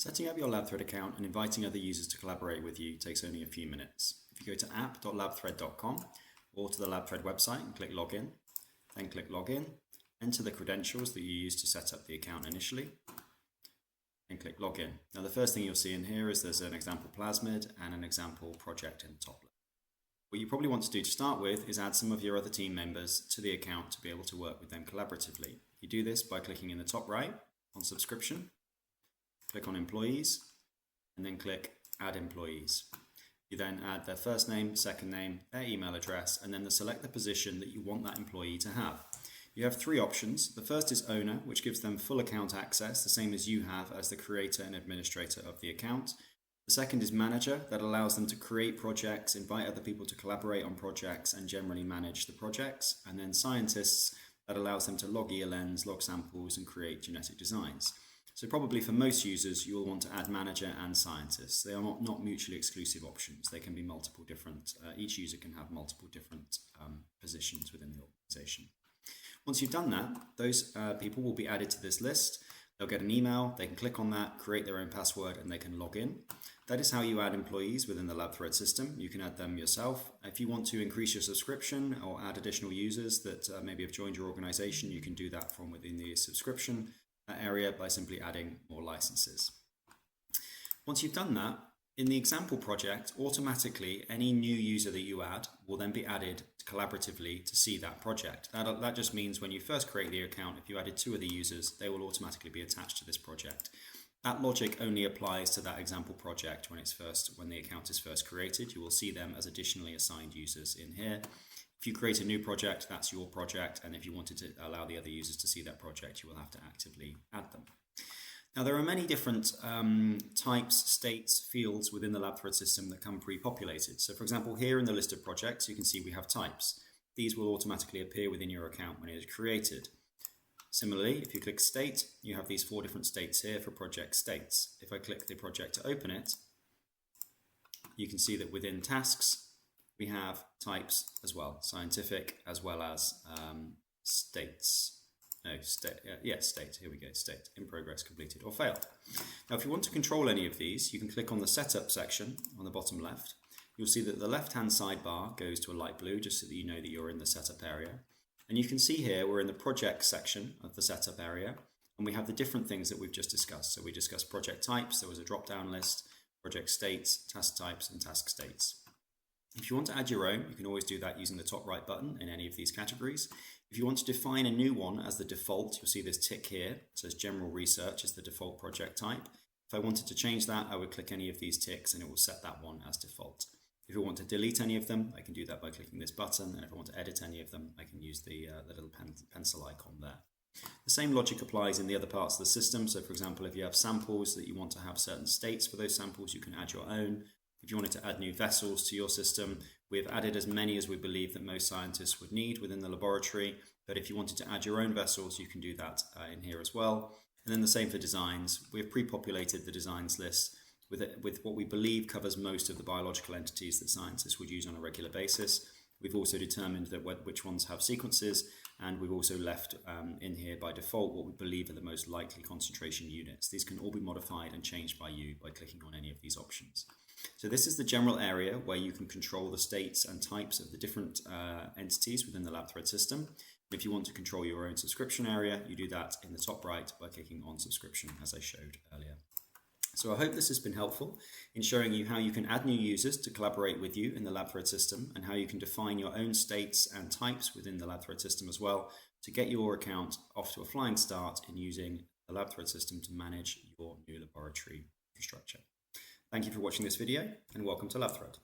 Setting up your LabThread account and inviting other users to collaborate with you takes only a few minutes. If you go to app.labthread.com or to the LabThread website and click Login, then click Login, enter the credentials that you used to set up the account initially, and click Login. Now the first thing you'll see in here is there's an example plasmid and an example project in the top left. What you probably want to do to start with is add some of your other team members to the account to be able to work with them collaboratively. You do this by clicking in the top right on Subscription, click on Employees, and then click Add Employees. You then add their first name, second name, their email address, and then select the position that you want that employee to have. You have three options. The first is Owner, which gives them full account access, the same as you have as the creator and administrator of the account. The second is Manager, that allows them to create projects, invite other people to collaborate on projects, and generally manage the projects. And then Scientists, that allows them to log ELNs, log samples, and create genetic designs. So probably for most users, you will want to add Manager and Scientists. They are not mutually exclusive options. They can be multiple different, each user can have multiple different positions within the organization. Once you've done that, those people will be added to this list. They'll get an email, they can click on that, create their own password, and they can log in. That is how you add employees within the LabThread system. You can add them yourself. If you want to increase your subscription or add additional users that maybe have joined your organization, you can do that from within the subscription area by simply adding more licenses. Once you've done that, in the example project, automatically any new user that you add will then be added collaboratively to see that project. That just means when you first create the account, if you added two of the users, they will automatically be attached to this project. That logic only applies to that example project when the account is first created. You will see them as additionally assigned users in here. If you create a new project, that's your project, and if you wanted to allow the other users to see that project, you will have to actively add them. Now, there are many different types, states, fields within the LabThread system that come pre-populated. So for example, here in the list of projects, you can see we have types. These will automatically appear within your account when it is created. Similarly, if you click State, you have these 4 different states here for project states. If I click the project to open it, you can see that within tasks, we have types as well, scientific as well as states. State, here we go, state, in progress, completed, or failed. Now, if you want to control any of these, you can click on the setup section on the bottom left. You'll see that the left-hand sidebar goes to a light blue, just so that you know that you're in the setup area. And you can see here, we're in the project section of the setup area, and we have the different things that we've just discussed. So we discussed project types, there was a drop-down list, project states, task types, and task states. If you want to add your own, you can always do that using the top right button in any of these categories. If you want to define a new one as the default, you'll see this tick here. It says General Research is the default project type. If I wanted to change that, I would click any of these ticks and it will set that one as default. If I want to delete any of them, I can do that by clicking this button. And if I want to edit any of them, I can use the little pencil icon there. The same logic applies in the other parts of the system. So for example, if you have samples that you want to have certain states for those samples, you can add your own. If you wanted to add new vessels to your system, we've added as many as we believe that most scientists would need within the laboratory. But if you wanted to add your own vessels, you can do that in here as well. And then the same for designs. We've pre-populated the designs list with what we believe covers most of the biological entities that scientists would use on a regular basis. We've also determined that which ones have sequences, and we've also left in here by default what we believe are the most likely concentration units. These can all be modified and changed by you by clicking on any of these options. So this is the general area where you can control the states and types of the different entities within the LabThread system. If you want to control your own subscription area, you do that in the top right by clicking on Subscription, as I showed earlier. So I hope this has been helpful in showing you how you can add new users to collaborate with you in the LabThread system, and how you can define your own states and types within the LabThread system as well to get your account off to a flying start in using the LabThread system to manage your new laboratory infrastructure. Thank you for watching this video, and welcome to LabThread.